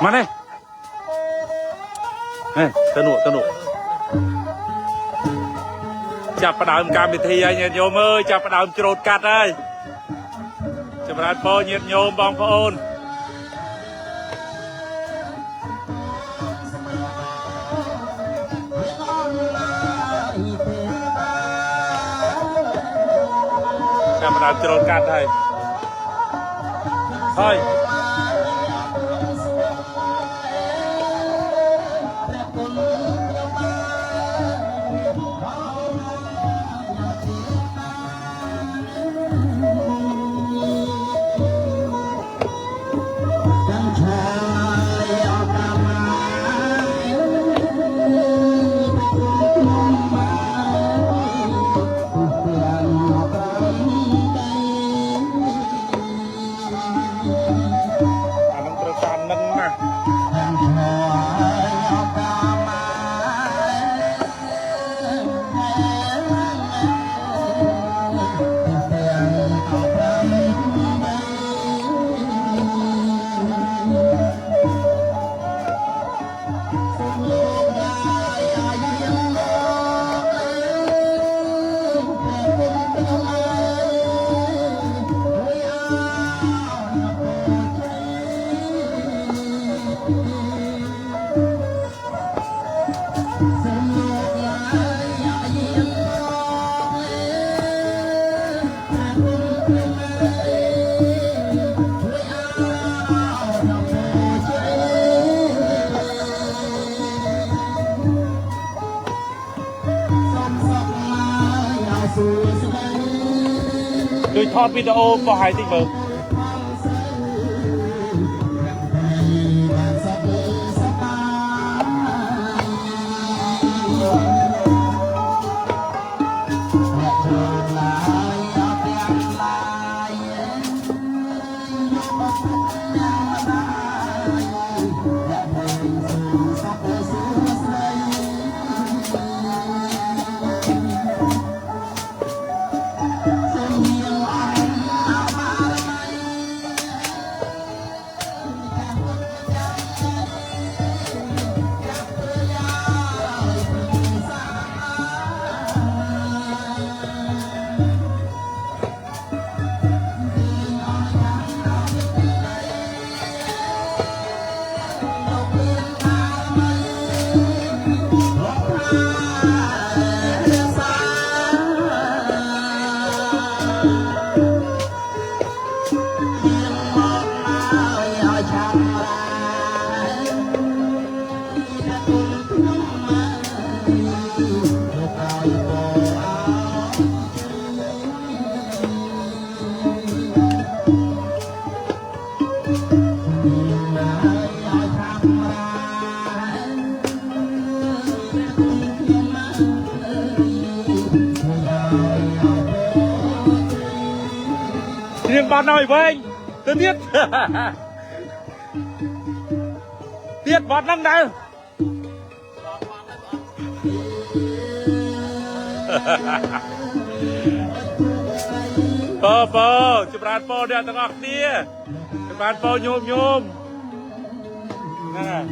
មកនេះទៅនោះចាប់ផ្ដើមកម្មវិធីហើយញាតិញោមអើយចាប់ផ្ដើមច្រូតកាត់ហើយចម្រើនពរញាតិញោមបងប្អូនចាប់ផ្ដើមច្រូតកាត់ហើយដូចថតវីដេអូបោះឲ្យតិចមើលរៀងបាត់ហើយវិញទៅទៀតបាត់ហ្នឹងដែរពចម្រើនពរអ្នកទាំងអស់គ្នាចម្រើនពរញោមហ្នឹង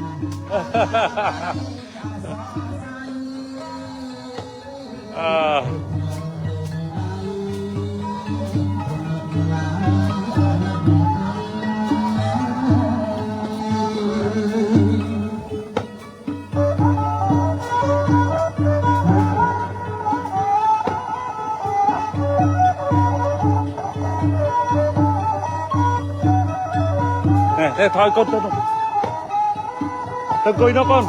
ថយកូនទៅអង្គុយនោះកូន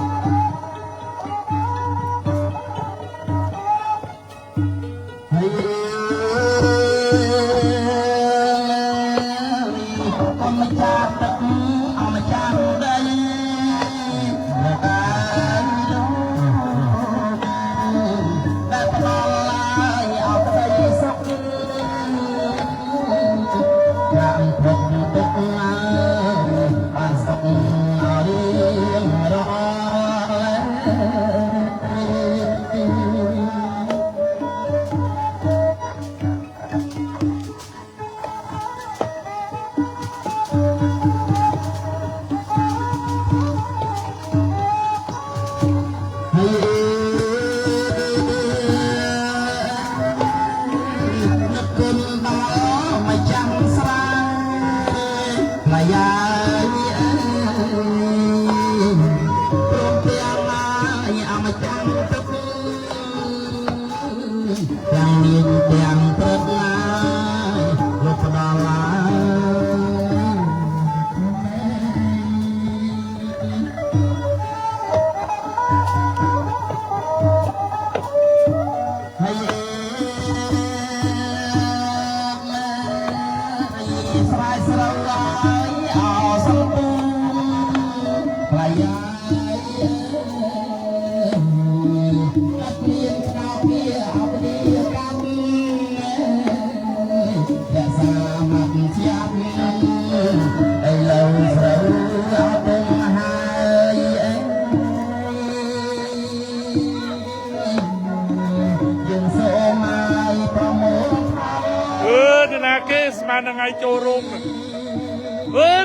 គេស្មានថ្ងៃចូលរោង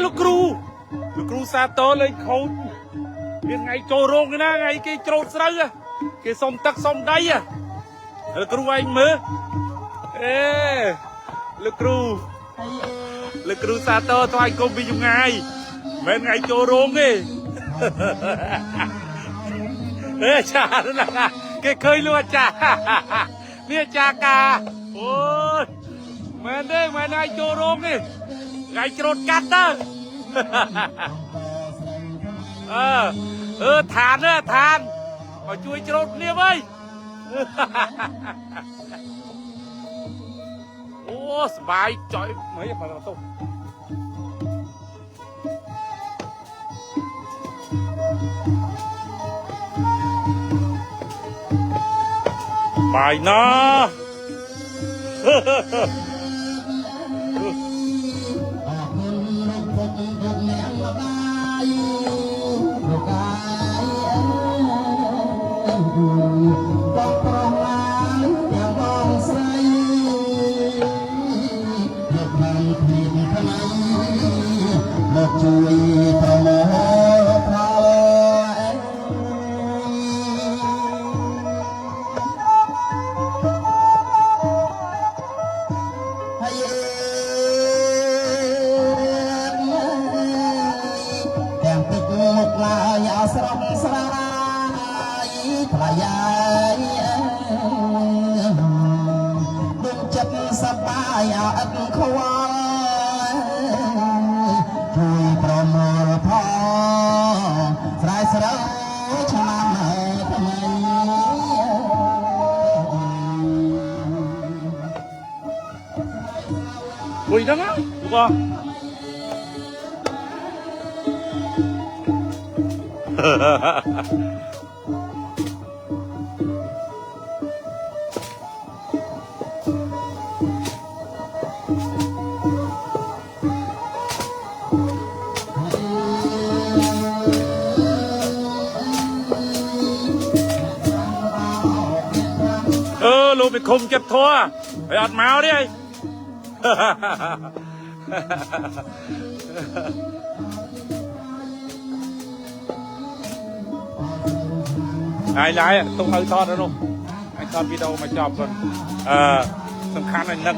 លោកគ្រូសាទរលេងខូចមានថ្ងៃចូលរោងណាថ្ងៃគេច្រូតស្រូវគេសុំទឹកសុំដីលោកគ្រូឯងមើលលោកគ្រូសាទរថ្វាយគុំពីចម្ងាយមិនថ្ងៃចូលរោងទេចាណាគេឃើញលោកអាចារ្យនេះអាចារ្យកាអូយមែនទេមែនហើយចូលរោងនេះថ្ងៃច្រូតកាត់ទៅឋានមកជួយច្រូតគ្នាវិញអូសបាយចុយមិនមកទៅបាយណាជួយប្រមូលផលហើយទាំងទឹកមុខឡើយអស្រស់ស្រាយថ្លៃដុំចិត្តសប្បាយអត់ខ្វល់ជួយប្រមូលផលស្រែស្រូវឆ្នាំថ្មីគួយហ្នឹងលោកលោកbị khùngចិត្តធัวហើយអត់មកទេហើយឡាយទុំឲ្យថតទៅនោះឲ្យថតវីដេអូមកចប់គាត់សំខាន់ហើយនឹង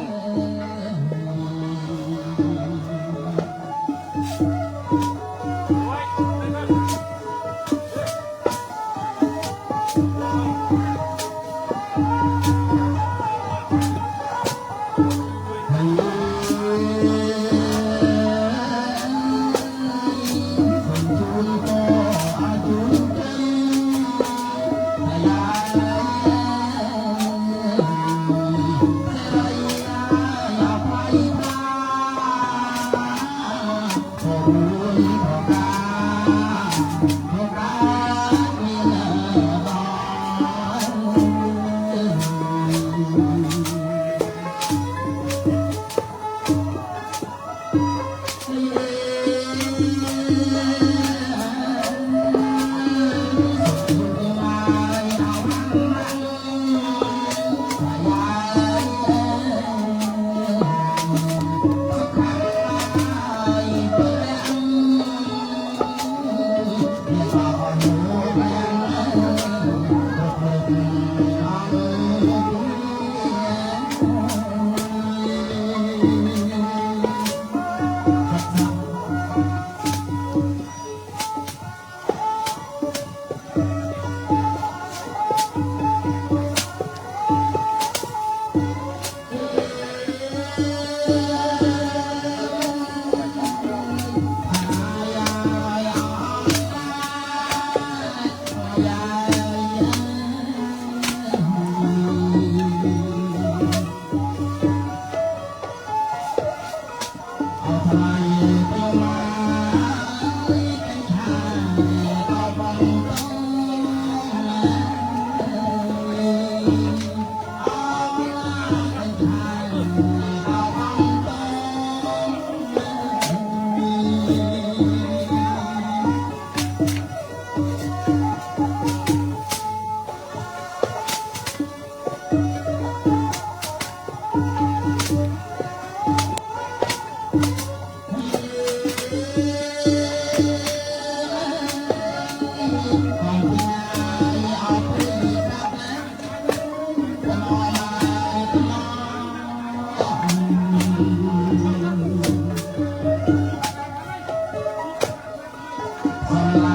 អ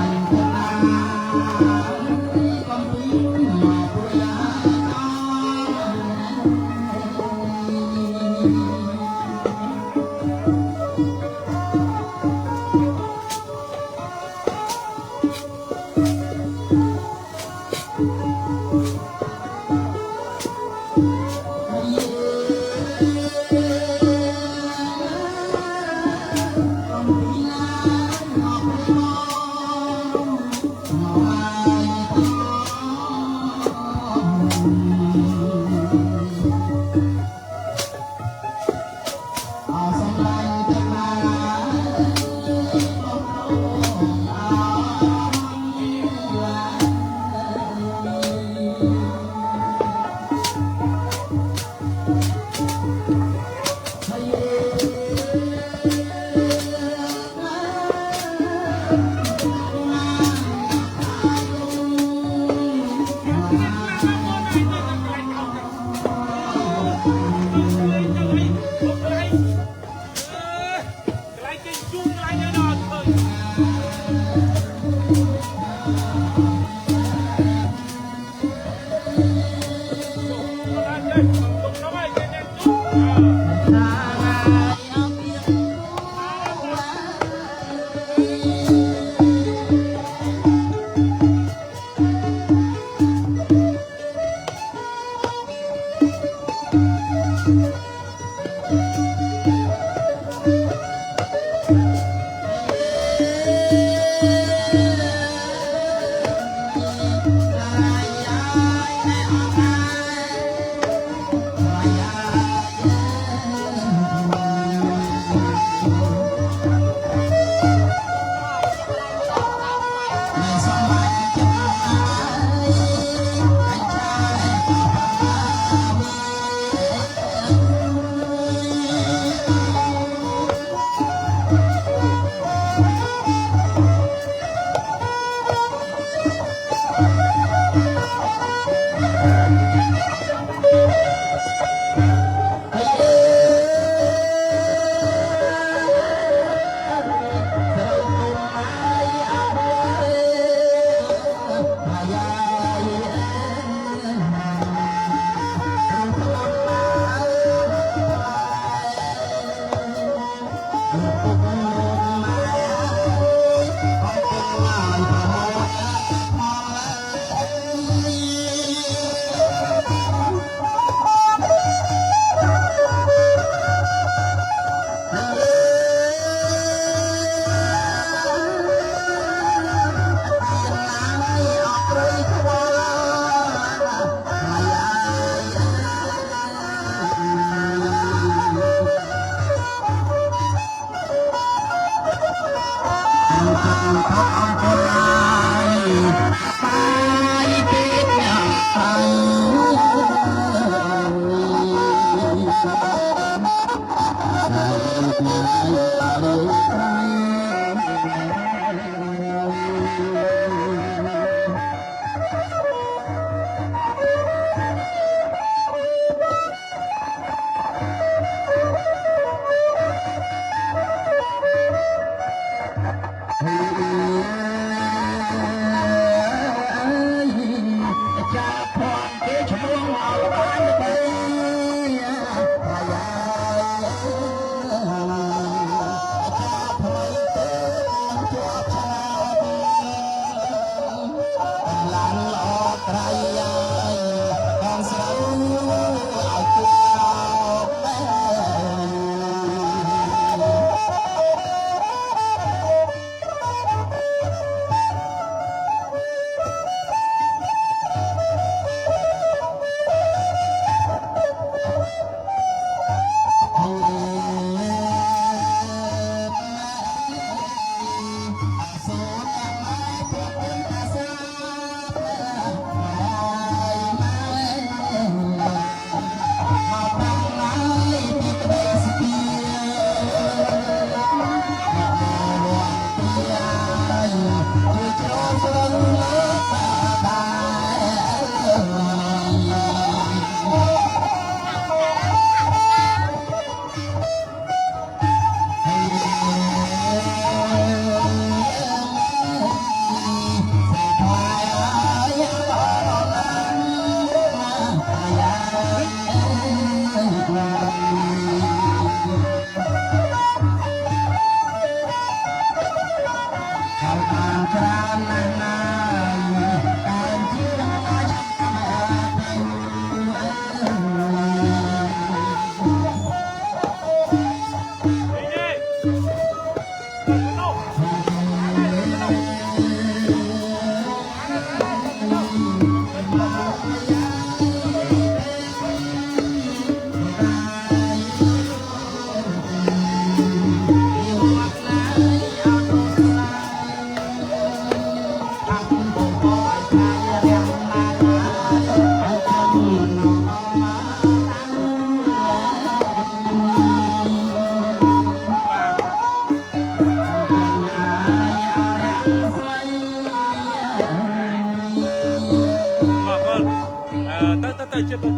ទៅចិត្តទៅ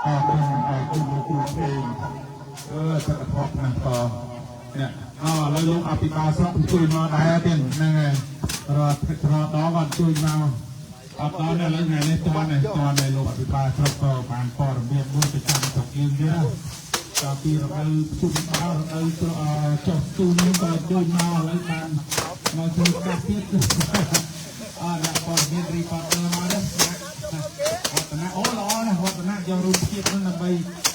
អរគុណលោកគ្រូពេងសិទ្ធិភពណាស់តនេះឥឡូវលោកអភិបាលស្រុកជួយមកដែរទៀតហ្នឹងហើយរត់ដល់គាត់ជួយមកអត់ដល់ឥឡូវថ្ងៃនេះតាន់ហើយលោកអភិបាលស្រុកក៏បានព័ត៌មានមួយទៅចាំស្រុកយើងទៀតដល់ពីរដូវជុំបោរដូវចុះជូននេះក៏ជួយមកឥឡូវបានមកជួយកាត់ទៀតដាក់ព័ត៌មានរីប៉តមកដែរវឌ្ឍនៈអូល្អណាស់វឌ្ឍនៈយករូបភាពនឹងដើម្បី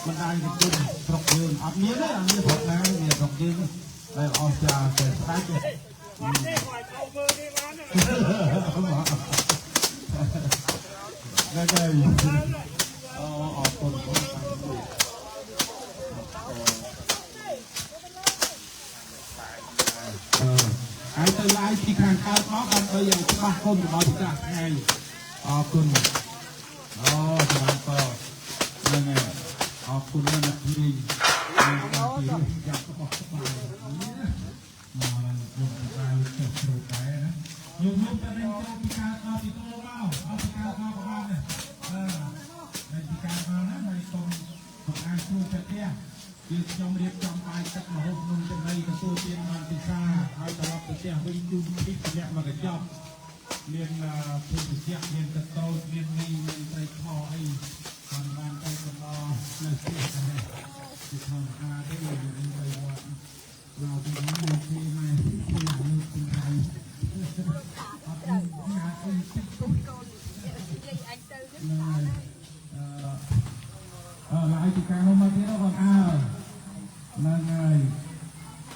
បណ្ដាញទៅជុំស្រុកយើងអត់មានទេអត់មានស្រុកណាមានស្រុកយើងដែលអស្ចារ្យតែស្ដេចនេះហើយអរគុណហើយទៅឡាយពីខាងកើតមកដើម្បីឲ្យច្បាស់គុណរបស់ចាស់ថ្ងៃអរគុណអូសម្រាប់តហ្នឹងហើយអរគុណណាស់ពីយ៉ាងរបស់ស្បាយមកយកទៅចុះព្រោះដែរណាយកទៅនឹងចូលពីការដល់ពីតោមកអត់ពីការមកក៏បានដែរហើយពីការមកណាហើយកុំអាចជួយទៅផ្ទះយើងខ្ញុំរៀបចំបាយទឹកម្ហូបនំចំណីទទួលទានបានពិសាហើយត្រឡប់ទៅផ្ទះវិញជូនពីម្នាក់មកកញ្ចប់មានភេសជ្ជៈមានកតោមានមីមានត្រីខអីបានទៅបន្តនៅផ្ទះដែរគឺធម្មតាទេយើងទៅវត្តមកពីនេះមកពីម៉ែពីនេះពីណៃអត់មានណាអីតិចទុំនិយាយអាចទៅឡាយពីការមកទៀតបងហ្នឹងហើយ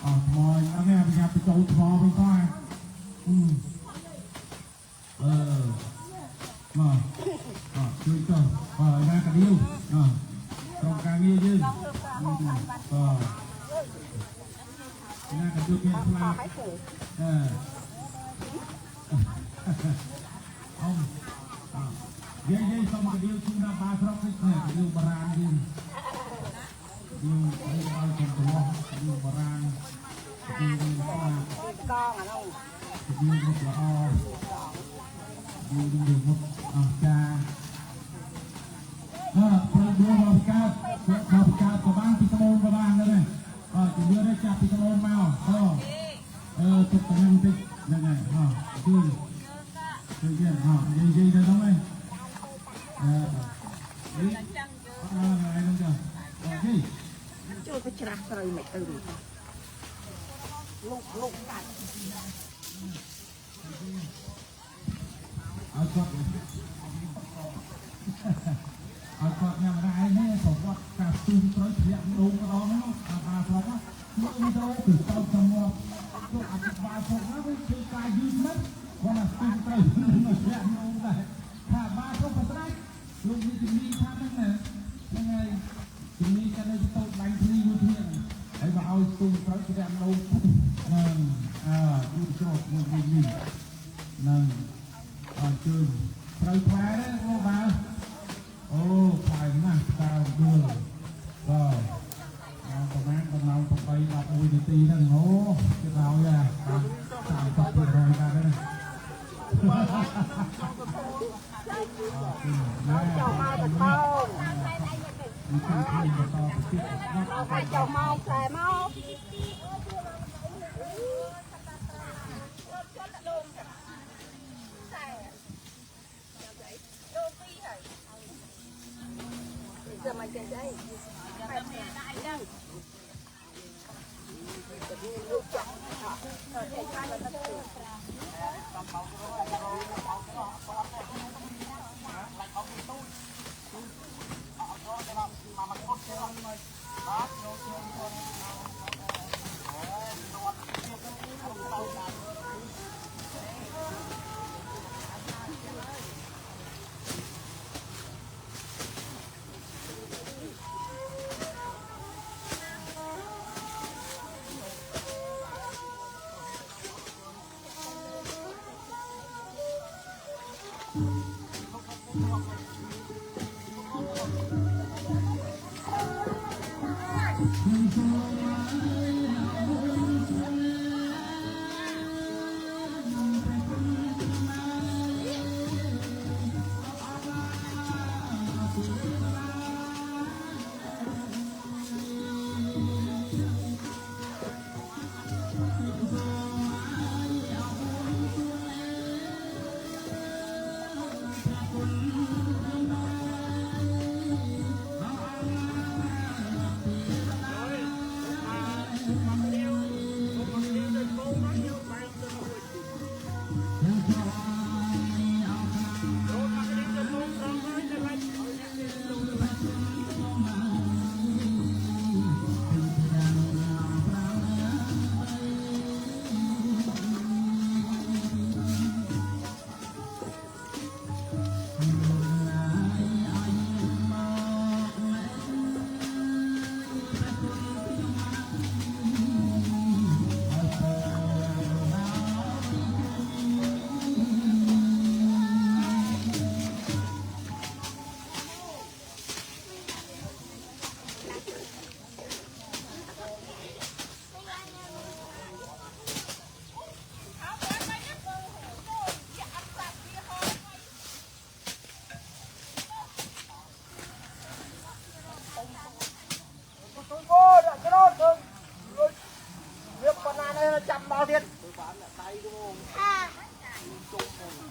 អត់ថ្មអត់មានអាប់ទៅចូលថ្មវិញផងមកជួយទៅណាកាឌីវក្រុមការងារយើងណាកាឌីវមានផ្លាកយើងសុំកាឌីវជូនដល់បាស្រុកនេះកាឌីវបារាណយើងយើងឲ្យចំពោះយើងបារាណយើងល្អកងអានោះយើងល្អយើងមុខអស្ចារ្យព្រោះមកកើតក៏បានពីក្បូនក៏បានដែរជំនឿនេះចាប់ពីក្បូនមកទុកតាមបន្តិចហ្នឹងហើយជួយយើងនិយាយទៅដល់ហ្នឹងហ្នឹងចាអូចូលទៅច្រាស់ស្រូវមិនទៅលោកកាត់អត់គាត់ញ៉ាំរ៉ៃនេះប្រវត្តិការស្ទូងត្រូវធ្លាក់ដូងម្ដងនោះអាស្រុកនោះទៅគឺទៅចំមកទៅអភិបាលស្រុកនោះវាគឺការយឺតណាស់គាត់ថាស្ទូងត្រូវនៅធ្លាក់ដូងដែរថាបាទស្រុកបត្រាច់លោកវិទ្យាថាហ្នឹងហើយជំនាញការនៅទៅបាញ់ភ្លីមួយទៀតហើយមកឲ្យស្ទូងត្រូវធ្លាក់ដូងហ្នឹងយឺតជ្រោកមួយវិញហ្នឹងអញ្ជើញត្រូវផ្លែទេអូបាទអូផ្លែណាស់តើដួលបាទប្រហែលដល់ម៉ោង8 11នាទីហ្នឹងអូគេដល់យ៉ា30%ដែរណាចូលមកបតោនេះគឺបតោទៀតមកចូលមកផ្លែមកgiờ mày kể đây phải mẹ đại đâu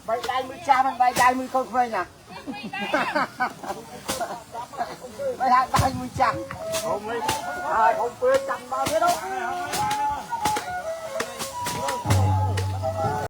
Bay đai mũi cha mình bay đai mũi con quay nè. Bay đai mũi cha. Không quên chăm bao biết đâu.